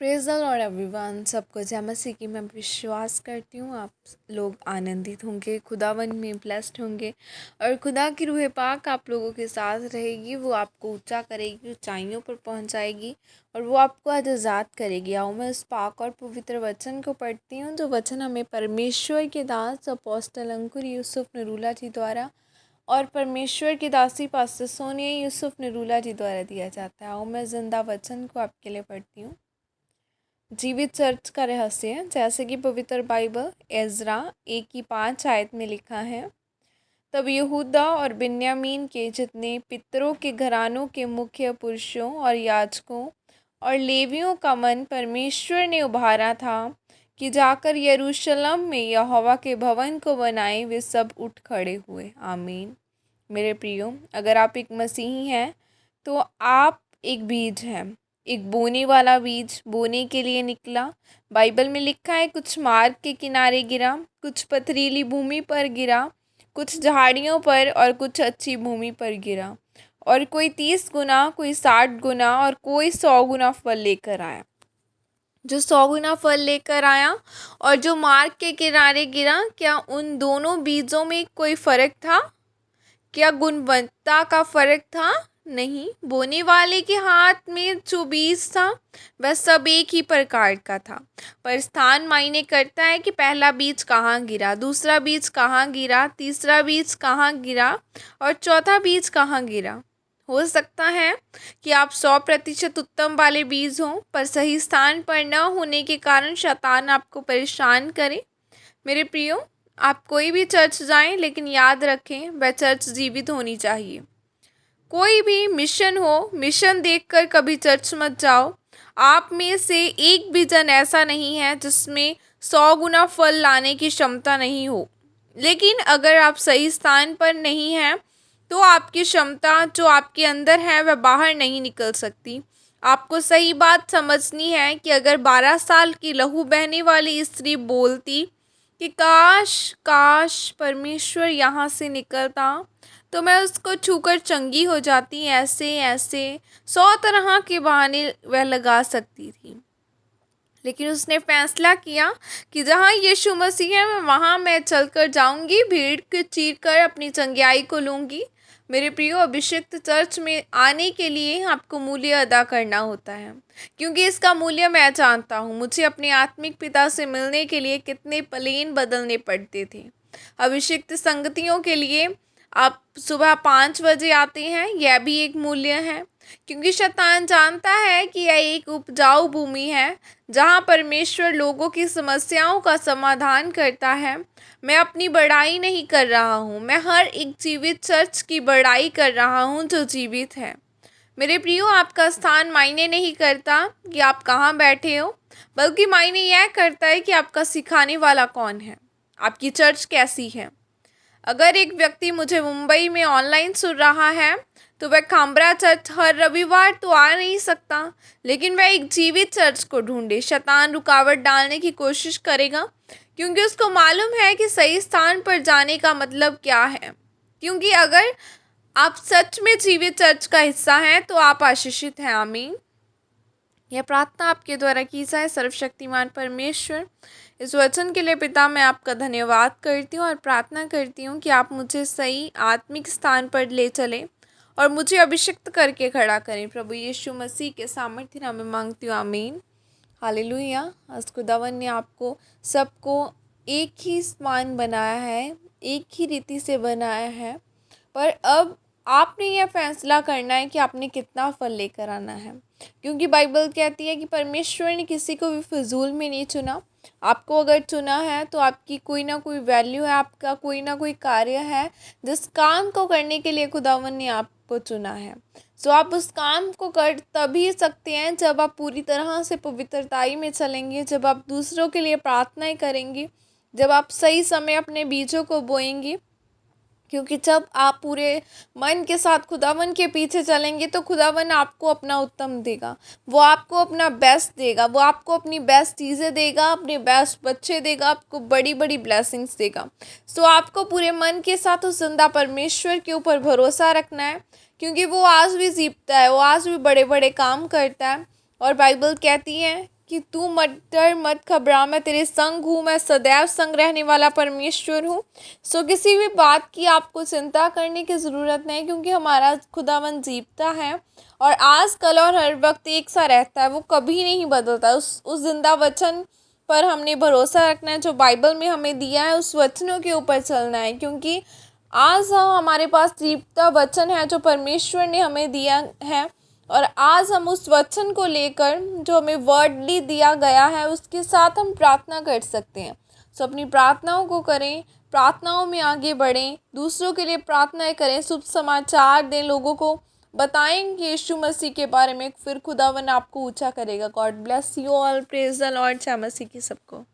Praise the Lord everyone. सबको जय मसीह की मैं विश्वास करती हूँ आप लोग आनंदित होंगे, खुदावन में ब्लेस्ड होंगे और खुदा की रूह पाक आप लोगों के साथ रहेगी। वो आपको ऊंचा करेगी, ऊंचाइयों पर पहुंचाएगी और वो आपको आज आज़ाद करेगी। आओ मैं उस पाक और पवित्र वचन को पढ़ती हूँ जो वचन हमें परमेश्वर के दास अपोस्टल अंकुर यूसुफ नरूला जी द्वारा और परमेश्वर की दासी पास्टर सोनिया यूसुफ नरूला जी द्वारा दिया जाता है। आओ मैं जिंदा वचन को आपके लिए पढ़ती हूँ। जीवित चर्च का रहस्य, जैसे कि पवित्र बाइबल एज़रा 1:5 में लिखा है, तब यहूदा और बिन्यामीन के जितने पितरों के घरानों के मुख्य पुरुषों और याजकों और लेवियों का मन परमेश्वर ने उभारा था कि जाकर यरूशलेम में यहोवा के भवन को बनाएं, वे सब उठ खड़े हुए। आमीन। मेरे प्रियो, अगर आप एक मसीही हैं तो आप एक बीज हैं, एक बोने वाला बीज बोने के लिए निकला। बाइबल में लिखा है, कुछ मार्ग के किनारे गिरा, कुछ पथरीली भूमि पर गिरा, कुछ झाड़ियों पर और कुछ अच्छी भूमि पर गिरा। और कोई 30 गुना, कोई 60 गुना और कोई 100 गुना फल लेकर आया। जो 100 गुना फल लेकर आया और जो मार्ग के किनारे गिरा, क्या उन दोनों बीजों में कोई फ़र्क था? क्या गुणवत्ता का फ़र्क था? नहीं। बोने वाले के हाथ में जो बीज था वह सब एक ही प्रकार का था, पर स्थान मायने करता है कि पहला बीज कहाँ गिरा, दूसरा बीज कहाँ गिरा, तीसरा बीज कहाँ गिरा और चौथा बीज कहाँ गिरा। हो सकता है कि आप 100% उत्तम वाले बीज हों, पर सही स्थान पर न होने के कारण शैतान आपको परेशान करे। मेरे प्रियो, आप कोई भी चर्च जाएं, लेकिन याद रखें वह चर्च जीवित होनी चाहिए। कोई भी मिशन हो, मिशन देखकर कभी चर्च मत जाओ। आप में से एक भी जन ऐसा नहीं है जिसमें 100 गुना फल लाने की क्षमता नहीं हो। लेकिन अगर आप सही स्थान पर नहीं हैं तो आपकी क्षमता जो आपके अंदर है वह बाहर नहीं निकल सकती। आपको सही बात समझनी है कि अगर 12 साल की लहू बहने वाली स्त्री बोलती कि काश काश परमेश्वर यहाँ से निकलता, तो मैं उसको छूकर चंगी हो जाती। ऐसे ऐसे 100 तरह के बहाने वह लगा सकती थी, लेकिन उसने फैसला किया कि जहाँ यीशु मसीह है वहाँ मैं चलकर जाऊँगी, भीड़ को चीर कर अपनी चंगियाई को लूँगी। मेरे प्रियो, अभिषिक्त चर्च में आने के लिए आपको मूल्य अदा करना होता है, क्योंकि इसका मूल्य मैं जानता हूँ। मुझे अपने आत्मिक पिता से मिलने के लिए कितने प्लेन बदलने पड़ते थे। अभिषिक्त संगतियों के लिए आप सुबह 5 बजे आते हैं, यह भी एक मूल्य है, क्योंकि शैतान जानता है कि यह एक उपजाऊ भूमि है जहाँ परमेश्वर लोगों की समस्याओं का समाधान करता है। मैं अपनी बड़ाई नहीं कर रहा हूँ, मैं हर एक जीवित चर्च की बड़ाई कर रहा हूँ जो जीवित है। मेरे प्रियो, आपका स्थान मायने नहीं करता कि आप कहाँ बैठे हो, बल्कि मायने यह करता है कि आपका सिखाने वाला कौन है, आपकी चर्च कैसी है। अगर एक व्यक्ति मुझे मुंबई में ऑनलाइन सुन रहा है तो वह खामरा चर्च हर रविवार तो आ नहीं सकता, लेकिन वह एक जीवित चर्च को ढूंढे। शैतान रुकावट डालने की कोशिश करेगा, क्योंकि उसको मालूम है कि सही स्थान पर जाने का मतलब क्या है। क्योंकि अगर आप सच में जीवित चर्च का हिस्सा हैं तो आप आशीषित हैं। आमीन। यह प्रार्थना आपके द्वारा की जाए। सर्वशक्तिमान परमेश्वर, इस वचन के लिए पिता मैं आपका धन्यवाद करती हूँ और प्रार्थना करती हूँ कि आप मुझे सही आत्मिक स्थान पर ले चलें और मुझे अभिषिक्त करके खड़ा करें। प्रभु यीशु मसीह के सामर्थ्य नाम में मांगती हूँ। आमीन। हालेलुया। आज खुदावन ने आपको सबको एक ही समान बनाया है, एक ही रीति से बनाया है, पर अब आपने यह फैसला करना है कि आपने कितना फल लेकर आना है, क्योंकि बाइबल कहती है कि परमेश्वर ने किसी को भी फिजूल में नहीं चुना। आपको अगर चुना है तो आपकी कोई ना कोई वैल्यू है, आपका कोई ना कोई कार्य है जिस काम को करने के लिए खुदावन ने आपको चुना है। सो आप उस काम को कर तभी सकते हैं जब आप पूरी तरह से पवित्रताई में चलेंगे, जब आप दूसरों के लिए प्रार्थनाएं करेंगे, जब आप सही समय अपने बीजों को बोएंगे। क्योंकि जब आप पूरे मन के साथ खुदावन के पीछे चलेंगे तो खुदावन आपको अपना उत्तम देगा, वो आपको अपना बेस्ट देगा, वो आपको अपनी बेस्ट चीज़ें देगा, अपने बेस्ट बच्चे देगा, आपको बड़ी बड़ी ब्लेसिंग्स देगा। सो आपको पूरे मन के साथ उस जिंदा परमेश्वर के ऊपर भरोसा रखना है, क्योंकि वो आज भी जीतता है, वो आज भी बड़े बड़े काम करता है। और बाइबल कहती है कि तू मत डर मत घबरा, मैं तेरे संग हूँ, मैं सदैव संग रहने वाला परमेश्वर हूँ। सो किसी भी बात की आपको चिंता करने की ज़रूरत नहीं, क्योंकि हमारा खुदावन जीवता है और आज कल और हर वक्त एक सा रहता है, वो कभी नहीं बदलता। उस जिंदा वचन पर हमने भरोसा रखना है जो बाइबल में हमें दिया है, उस वचनों के ऊपर चलना है, क्योंकि आज हमारे पास जीवता वचन है जो परमेश्वर ने हमें दिया है। और आज हम उस वचन को लेकर जो हमें वर्डली दिया गया है उसके साथ हम प्रार्थना कर सकते हैं। सो अपनी प्रार्थनाओं को करें, प्रार्थनाओं में आगे बढ़ें, दूसरों के लिए प्रार्थनाएं करें, शुभ समाचार दें, लोगों को बताएं यीशु मसीह के बारे में, फिर खुदावन आपको ऊंचा करेगा। God bless you all, praise the Lord. जय मसीह की सबको।